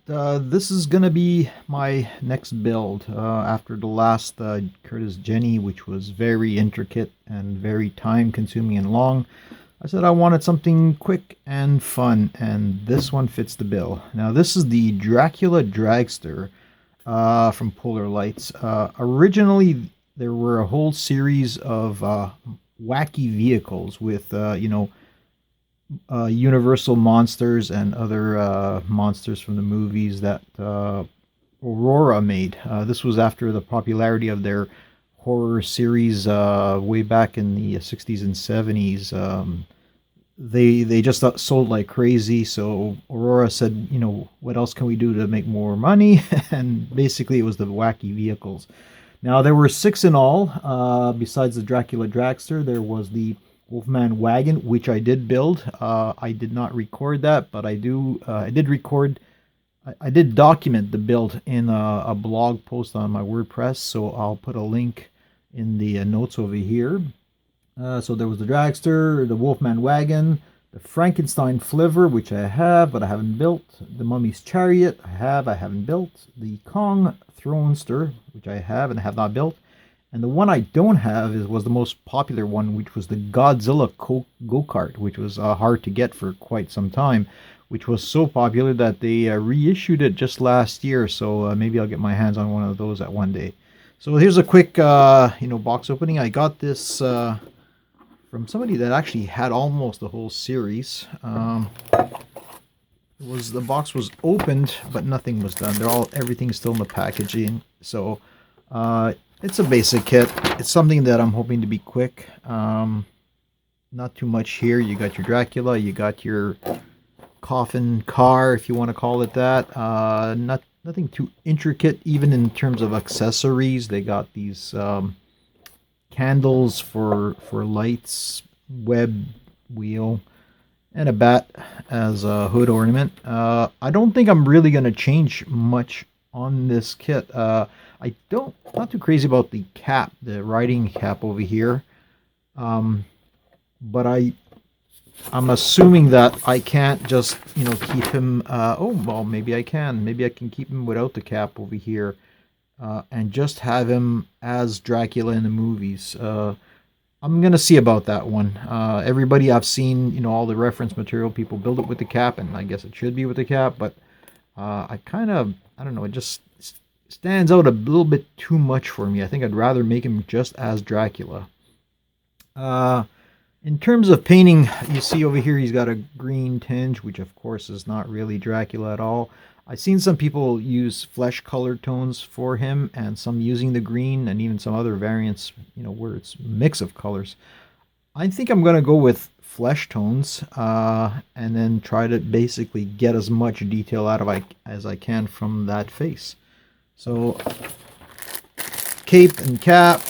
This is gonna be my next build after the last Curtis Jenny, which was very intricate and very time consuming and long. I said I wanted something quick and fun, and this one fits the bill. Now, this is the Dracula Dragster from Polar Lights. Originally, there were a whole series of wacky vehicles with, Universal monsters and other monsters from the movies that Aurora made. This was after the popularity of their horror series way back in the 60s and 70s. They just sold like crazy, so Aurora said, what else can we do to make more money? And basically, it was the wacky vehicles. Now, there were six in all. Besides the Dracula Dragster, there was the Wolfman Wagon, which I did build. I did not record that, but I do. I did record. I did document the build in a blog post on my WordPress, so I'll put a link in the notes over here. So there was the Dragster, the Wolfman Wagon, the Frankenstein Flivver, which I have, but I haven't built. The Mummy's Chariot, I haven't built. The Kong Thronester, which I have and have not built. And the one I don't have was the most popular one, which was the Godzilla Go-Kart, which was hard to get for quite some time, which was so popular that they reissued it just last year. So maybe I'll get my hands on one of those at one day. So here's a quick, box opening. I got this from somebody that actually had almost the whole series. The box was opened, but nothing was done. Everything's still in the packaging. So it's a basic kit. It's something that I'm hoping to be quick. Not too much here. You got your Dracula. You got your coffin car, if you want to call it that. Nothing too intricate, even in terms of accessories. They got these candles for lights, web wheel, and a bat as a hood ornament. I don't think I'm really going to change much on this kit. Not too crazy about the cap, the riding cap over here. But I'm assuming that I can't just, keep him, maybe I can. Maybe I can keep him without the cap over here. And just have him as Dracula in the movies. I'm going to see about that one. Everybody I've seen, all the reference material, people build it with the cap, and I guess it should be with the cap, but I don't know, it just stands out a little bit too much for me. I think I'd rather make him just as Dracula. In terms of painting, you see over here he's got a green tinge, which of course is not really Dracula at all. I've seen some people use flesh color tones for him, and some using the green, and even some other variants, where it's a mix of colors. I think I'm going to go with flesh tones, and then try to basically get as much detail out of as I can from that face. So, cape and cap,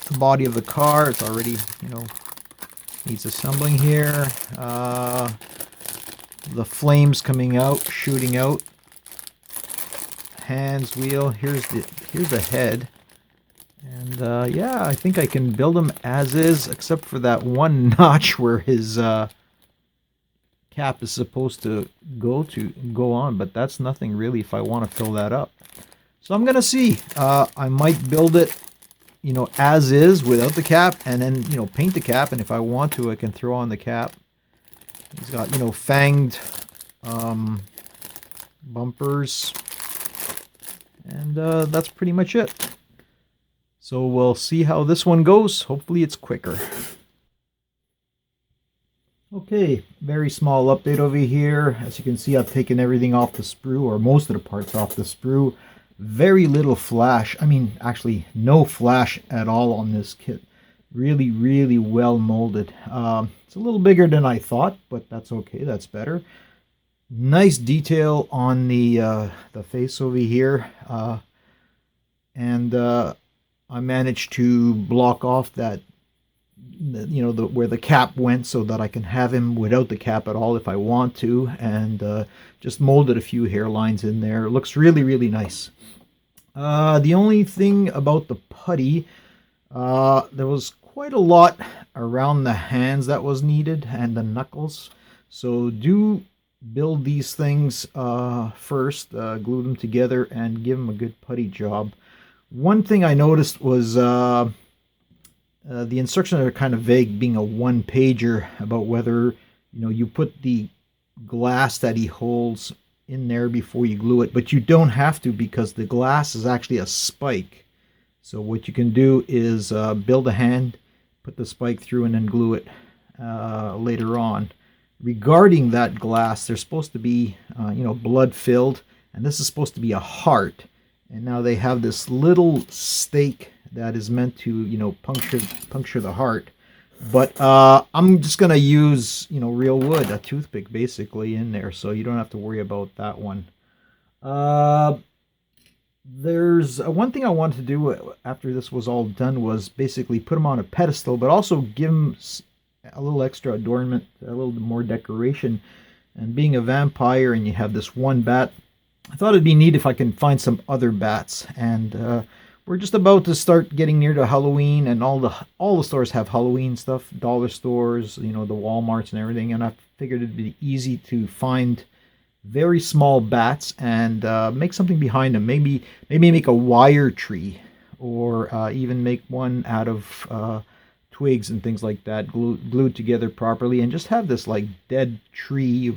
the body of the car, it's already, needs assembling here. The flames coming out, shooting out. Hands, wheel. Here's the head. And yeah, I think I can build him as is, except for that one notch where his cap is supposed to go on, but that's nothing really if I want to fill that up. So I'm gonna see. I might build it, as is without the cap, and then paint the cap. And if I want to, I can throw on the cap. He's got, fanged bumpers. And that's pretty much it. So we'll see how this one goes. Hopefully it's quicker. Okay, very small update over here. As you can see, I've taken everything off the sprue, or most of the parts off the sprue. Very little flash. I mean, actually, no flash at all on this kit. Really, really well molded. It's a little bigger than I thought, but that's okay. That's better. Nice detail on the face over here, and I managed to block off that, where the cap went, so that I can have him without the cap at all if I want to, and just molded a few hairlines in there. It looks really, really nice. The only thing about the putty, there was quite a lot around the hands that was needed, and the knuckles. So do build these things first, glue them together, and give them a good putty job. One thing I noticed was the instructions are kind of vague, being a one pager, about whether you put the glass that he holds in there before you glue it, but you don't have to, because the glass is actually a spike. So what you can do is build a hand, put the spike through, and then glue it later on. Regarding that glass, they're supposed to be blood filled, and this is supposed to be a heart. And now they have this little stake that is meant to puncture the heart. But I'm just gonna use real wood, a toothpick basically, in there, so you don't have to worry about that one. There's one thing I wanted to do after this was all done, was basically put them on a pedestal, but also give them a little extra adornment, a little more decoration. And being a vampire and you have this one bat, I thought it'd be neat if I can find some other bats. And we're just about to start getting near to Halloween, and all the stores have Halloween stuff, dollar stores, the Walmarts and everything. And I figured it'd be easy to find very small bats and make something behind them. Maybe make a wire tree, or even make one out of twigs and things like that, glued together properly, and just have this like dead tree,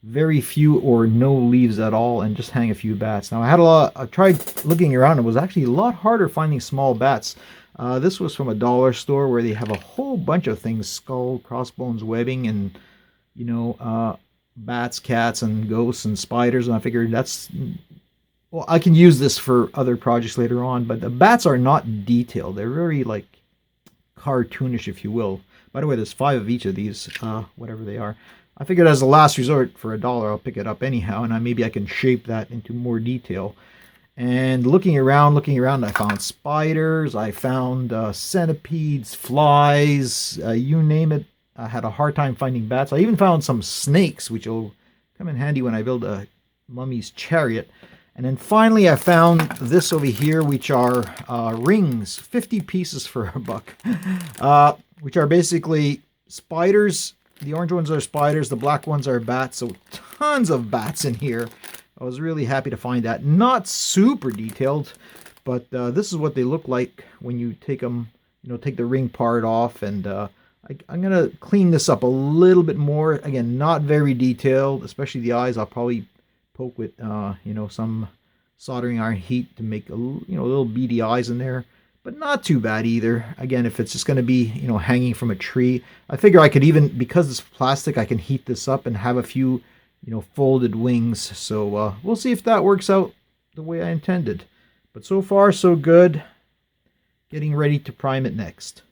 very few or no leaves at all, and just hang a few bats. Now I tried looking around. It was actually a lot harder finding small bats. This was from a dollar store where they have a whole bunch of things: skull, crossbones, webbing, and bats, cats, and ghosts and spiders. And I figured I can use this for other projects later on. But the bats are not detailed. They're very like cartoonish, if you will. By the way, there's 5 of each of these, whatever they are. I figured as a last resort, for $1, I'll pick it up anyhow, and maybe I can shape that into more detail. And looking around, I found spiders, I found centipedes, flies, you name it. I had a hard time finding bats. I even found some snakes, which will come in handy when I build a mummy's chariot. And then finally I found this over here, which are rings, 50 pieces for $1, which are basically spiders. The orange ones are spiders, the black ones are bats, so tons of bats in here. I was really happy to find that. Not super detailed, but this is what they look like when you take them, take the ring part off. And I'm going to clean this up a little bit more. Again, not very detailed, especially the eyes. I'll probably poke with, some soldering iron heat to make little beady eyes in there. But not too bad either. Again, if it's just going to be, hanging from a tree, I figure I could even, because it's plastic, I can heat this up and have a few, folded wings. So we'll see if that works out the way I intended. But so far, so good. Getting ready to prime it next.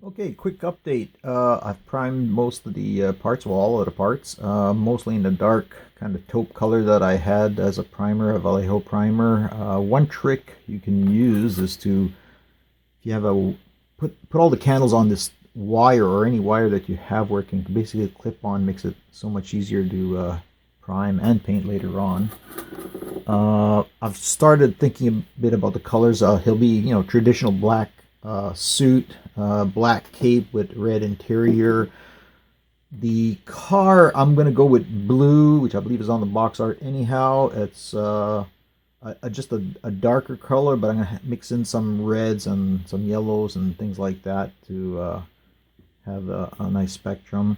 Okay, quick update. I've primed most of the parts, well, all of the parts, mostly in the dark kind of taupe color that I had as a primer, a Vallejo primer. One trick you can use is to, if you have put all the candles on this wire, or any wire that you have working, basically clip on, makes it so much easier to prime and paint later on. I've started thinking a bit about the colors. He'll be, traditional black suit, black cape with red interior. The car, I'm going to go with blue, which I believe is on the box art anyhow. It's just a darker color, but I'm going to mix in some reds and some yellows and things like that to have a nice spectrum.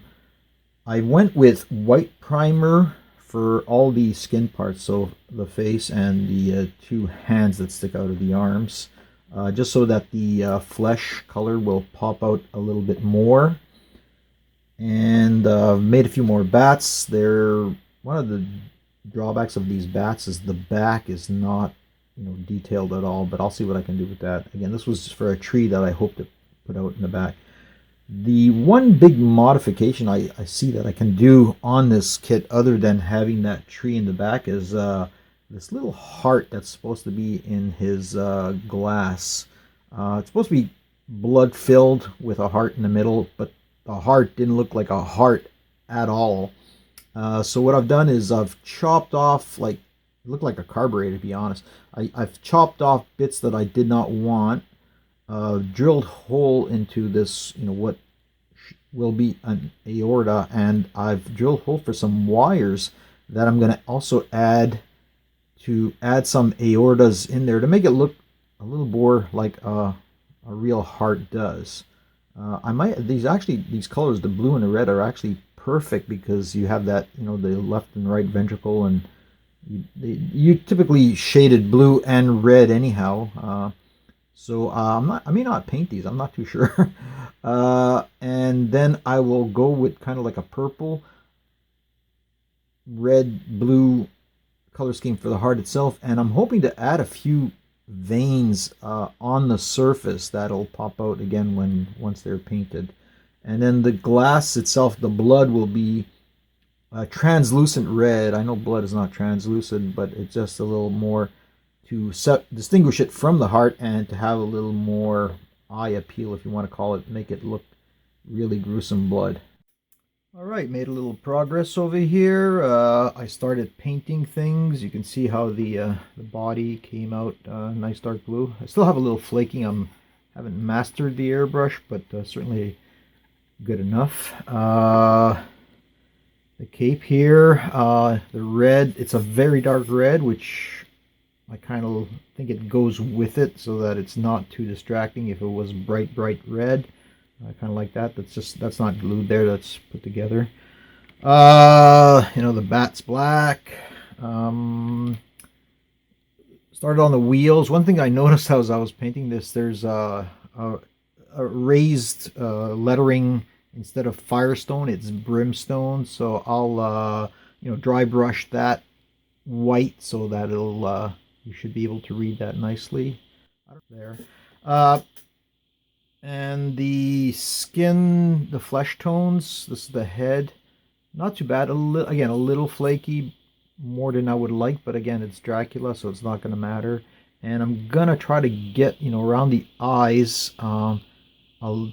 I went with white primer for all the skin parts, so the face and the 2 hands that stick out of the arms. Just so that the flesh color will pop out a little bit more. And made a few more bats. One of the drawbacks of these bats is the back is not detailed at all, but I'll see what I can do with that. Again, this was for a tree that I hope to put out in the back. The one big modification I see that I can do on this kit, other than having that tree in the back, is this little heart that's supposed to be in his glass. It's supposed to be blood filled with a heart in the middle, but the heart didn't look like a heart at all. So what I've done is I've chopped off, it looked like a carburetor, to be honest. I've chopped off bits that I did not want, drilled hole into this, what will be an aorta, and I've drilled hole for some wires that I'm going to also add some aortas in there to make it look a little more like a real heart does. I might these colors, the blue and the red, are actually perfect because you have that, you know, the left and right ventricle, and you typically shaded blue and red anyhow. So I may not paint these. I'm not too sure. And then I will go with kind of like a purple, red, blue color scheme for the heart itself, and I'm hoping to add a few veins on the surface that'll pop out again once they're painted. And then the glass itself, the blood, will be translucent red. I know blood is not translucent, but it's just a little more to distinguish it from the heart and to have a little more eye appeal, if you want to call it, make it look really gruesome blood. All right, made a little progress over here. I started painting things. You can see how the body came out nice dark blue. I still have a little flaking. Haven't mastered the airbrush, but certainly good enough. The cape here, the red, it's a very dark red, which I kind of think it goes with it so that it's not too distracting. If it was bright red, I kind of like that. That's not glued there. That's put together. You know, the bat's black. Started on the wheels. One thing I noticed as I was painting this, there's a raised lettering. Instead of Firestone, it's Brimstone. So I'll you know, dry brush that white so that it'll you should be able to read that nicely. There. And the skin, the flesh tones, this is the head. Not too bad. Again, a little flaky, more than I would like, but again, it's Dracula, so it's not going to matter. And I'm going to try to get, you know, around the eyes, a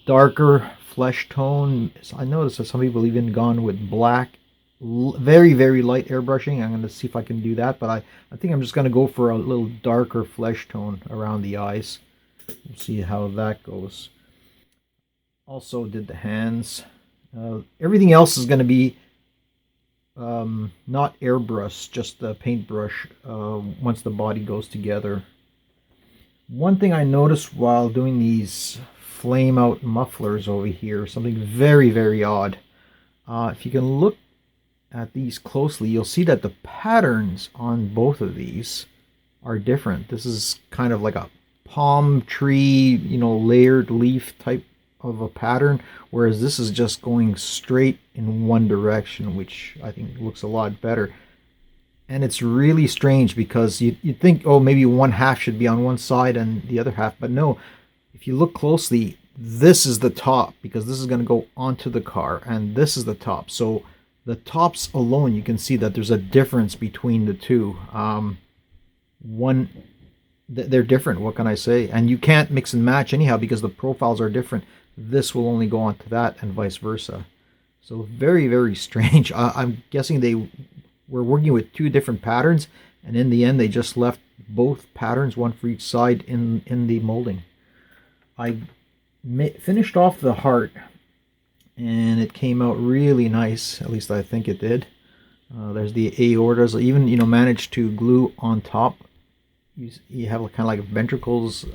darker flesh tone. I noticed that some people even gone with black. Very, very light airbrushing. I'm going to see if I can do that, but I think I'm just going to go for a little darker flesh tone around the eyes. We'll see how that goes. Also did the hands. Everything else is going to be not airbrush, just the paintbrush once the body goes together. One thing I noticed while doing these flame out mufflers over here, something very, very odd. If you can look at these closely, you'll see that the patterns on both of these are different. This is kind of like a palm tree, you know, layered leaf type of a pattern, whereas this is just going straight in one direction, which I think looks a lot better. And it's really strange because you'd think, oh, maybe one half should be on one side and the other half, but no. If you look closely, this is the top because this is going to go onto the car, and this is the top. So the tops alone, you can see that there's a difference between the two. They're different. What can I say? And you can't mix and match anyhow because the profiles are different. This will only go onto that and vice versa. So very, very strange. I'm guessing they were working with two different patterns, and in the end they just left both patterns, one for each side, in the molding. I finished off the heart, and it came out really nice. At least I think it did. There's the aortas. I even, you know, managed to glue on top. You have kind of like ventricles,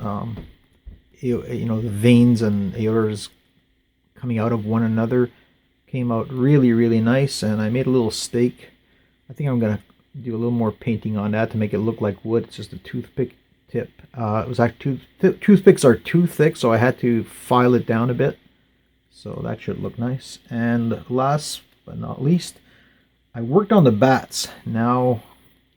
you know, the veins and aortas coming out of one another. Came out really, really nice, and I made a little stake. I think I'm gonna do a little more painting on that to make it look like wood. It's just a toothpick tip. It was actually toothpicks are too thick, so I had to file it down a bit. So that should look nice. And last but not least, I worked on the bats. Now,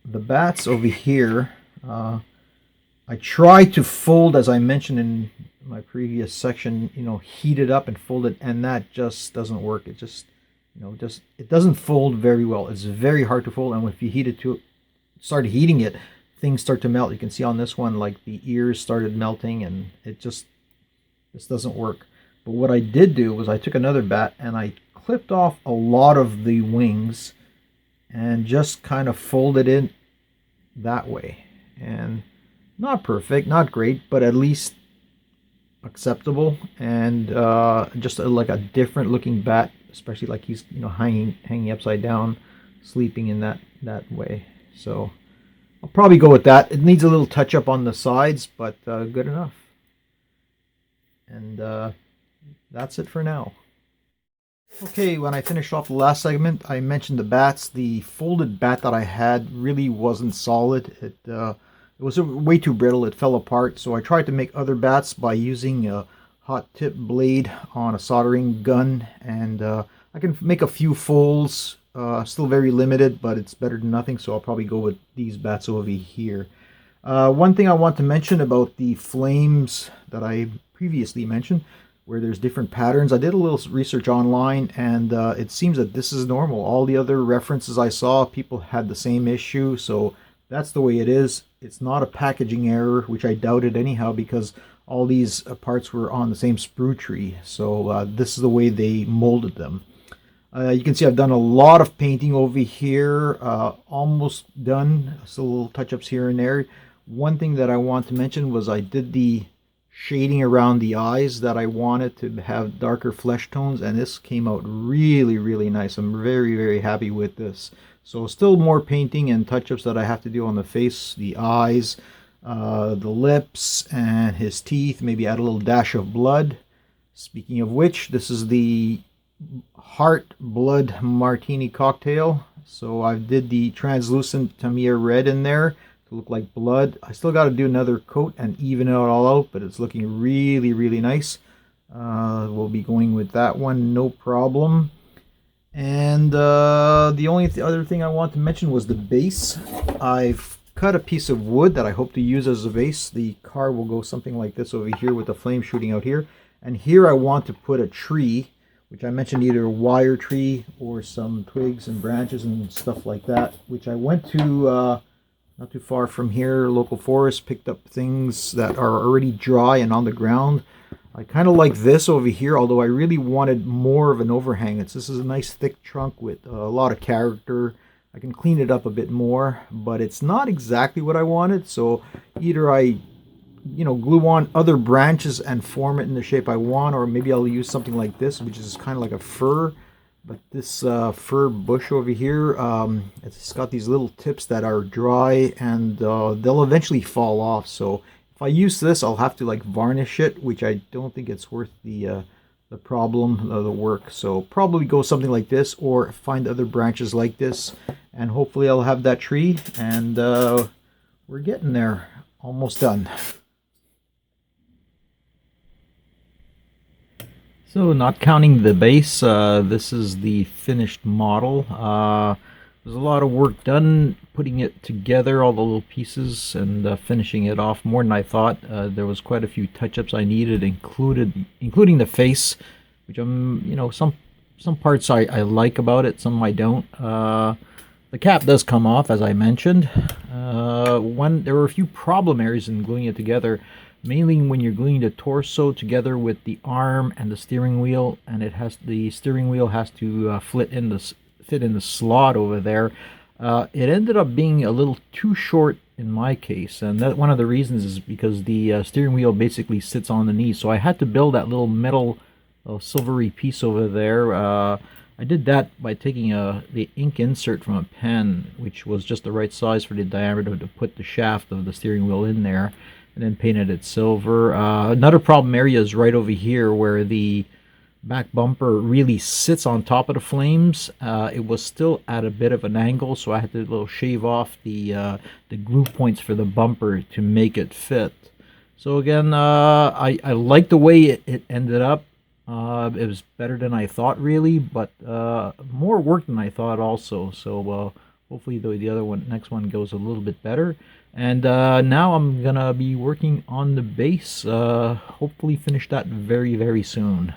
the bats over here, I tried to fold, as I mentioned in my previous section, you know, heat it up and fold it, and that just doesn't work. It just, you know, it doesn't fold very well. It's very hard to fold, and if you start heating it, things start to melt. You can see on this one, like the ears started melting, and this doesn't work. But what I did do was I took another bat and I clipped off a lot of the wings and just kind of folded it that way. And not perfect, not great, but at least acceptable, and just like a different looking bat, especially like he's hanging upside down, sleeping in that way. So I'll probably go with that. It needs a little touch up on the sides, but good enough. And that's it for now. Okay, when I finished off the last segment, I mentioned the bats. The folded bat that I had really wasn't solid. It was way too brittle. It fell apart. So I tried to make other bats by using a hot tip blade on a soldering gun, and I can make a few folds. Still very limited, but it's better than nothing. So I'll probably go with these bats over here. One thing I want to mention about the flames that I previously mentioned, where there's different patterns. I did a little research online, and it seems that this is normal. All the other references I saw, people had the same issue, so that's the way it is. It's not a packaging error, which I doubted anyhow, because all these parts were on the same sprue tree. So this is the way they molded them. You can see I've done a lot of painting over here, almost done. Still little touch-ups here and there. One thing that I want to mention was I did the shading around the eyes that I wanted to have darker flesh tones, and this came out really, really nice. I'm very, very happy with this. So still more painting and touch-ups that I have to do on the face, the eyes, the lips, and his teeth. Maybe add a little dash of blood. Speaking of which, this is the Heart Blood Martini cocktail. So I did the translucent Tamiya red in there to look like blood. I still got to do another coat and even it all out, but it's looking really, really nice. We'll be going with that one, no problem. And the only other thing I want to mention was the base. I've cut a piece of wood that I hope to use as a base. The car will go something like this over here with the flame shooting out here. And here I want to put a tree, which I mentioned, either a wire tree or some twigs and branches and stuff like that, which I went to not too far from here, local forest, picked up things that are already dry and on the ground. I kind of like this over here, although I really wanted more of an overhang. This is a nice thick trunk with a lot of character. I can clean it up a bit more, but it's not exactly what I wanted. So either I glue on other branches and form it in the shape I want, or maybe I'll use something like this, which is kind of like a fir. But this fir bush over here, it's got these little tips that are dry, and they'll eventually fall off. So if I use this, I'll have to like varnish it, which I don't think it's worth the problem of the work. So probably go something like this, or find other branches like this, and hopefully I'll have that tree. And we're getting there, almost done. So not counting the base, this is the finished model. There's a lot of work done putting it together, all the little pieces, and finishing it off more than I thought. There was quite a few touch-ups I needed, including the face, which some parts I like about it, some I don't. The cap does come off, as I mentioned. There were a few problem areas in gluing it together. Mainly when you're gluing the torso together with the arm and the steering wheel, and the steering wheel has to fit in the slot over there. It ended up being a little too short in my case, and that one of the reasons is because the steering wheel basically sits on the knee. So I had to build that little metal silvery piece over there. I did that by taking the ink insert from a pen, which was just the right size for the diameter to put the shaft of the steering wheel in there, and then painted it silver. Another problem area is right over here where the back bumper really sits on top of the flames. It was still at a bit of an angle, so I had to shave off the glue points for the bumper to make it fit. So again, I like the way it ended up. It was better than I thought, really, but more work than I thought also. So hopefully the next one goes a little bit better. And now I'm gonna be working on the base. Hopefully finish that very, very soon.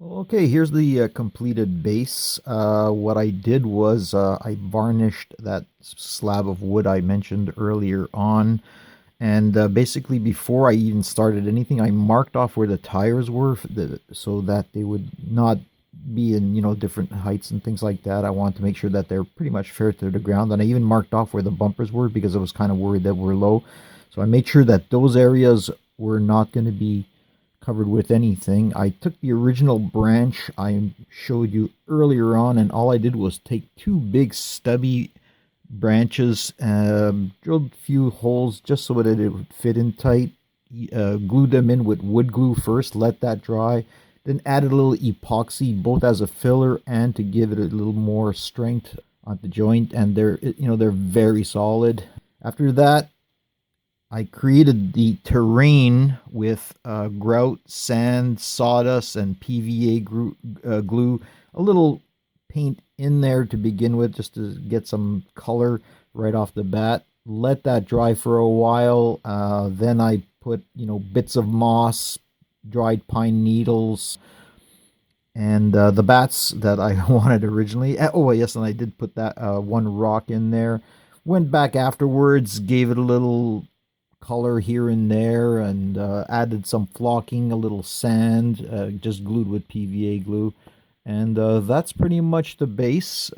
Okay, here's the completed base. What I did was I varnished that slab of wood I mentioned earlier on. And basically, before I even started anything, I marked off where the tires were so that they would not be in different heights and things like that. I wanted to make sure that they're pretty much fair to the ground, and I even marked off where the bumpers were because I was kind of worried that we're low. So I made sure that those areas were not going to be covered with anything. I took the original branch I showed you earlier on, and all I did was take two big stubby branches, drilled a few holes just so that it would fit in tight, glued them in with wood glue first, let that dry, then added a little epoxy both as a filler and to give it a little more strength on the joint, and they're very solid. After that, I created the terrain with grout, sand, sawdust, and PVA glue. A little paint in there to begin with, just to get some color right off the bat. Let that dry for a while. Then I put, bits of moss, dried pine needles, and the bats that I wanted originally. Oh, yes, and I did put that one rock in there. Went back afterwards, gave it a little color here and there, and added some flocking, a little sand, just glued with PVA glue. And that's pretty much the base.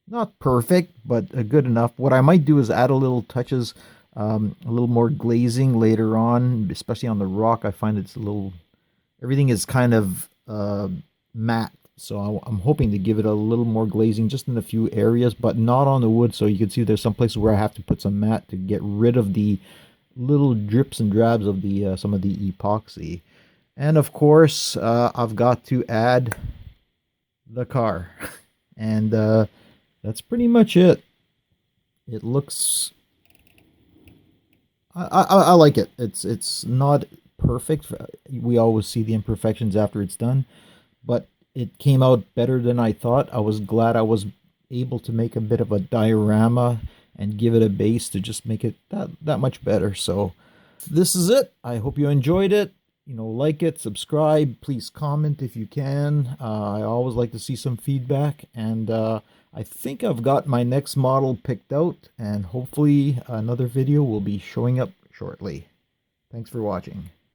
Not perfect, but good enough. What I might do is add a little touches, a little more glazing later on, especially on the rock. I find everything is kind of matte. So I'm hoping to give it a little more glazing just in a few areas, but not on the wood. So you can see there's some places where I have to put some matte to get rid of the little drips and drabs of the some of the epoxy. And of course, I've got to add the car. And that's pretty much it. It looks... I like it. It's not perfect. We always see the imperfections after it's done. But it came out better than I thought. I was glad I was able to make a bit of a diorama and give it a base to just make it that much better. So this is it. I hope you enjoyed it. Like it, subscribe, please comment if you can. I always like to see some feedback, and I think I've got my next model picked out, and hopefully another video will be showing up shortly. Thanks for watching.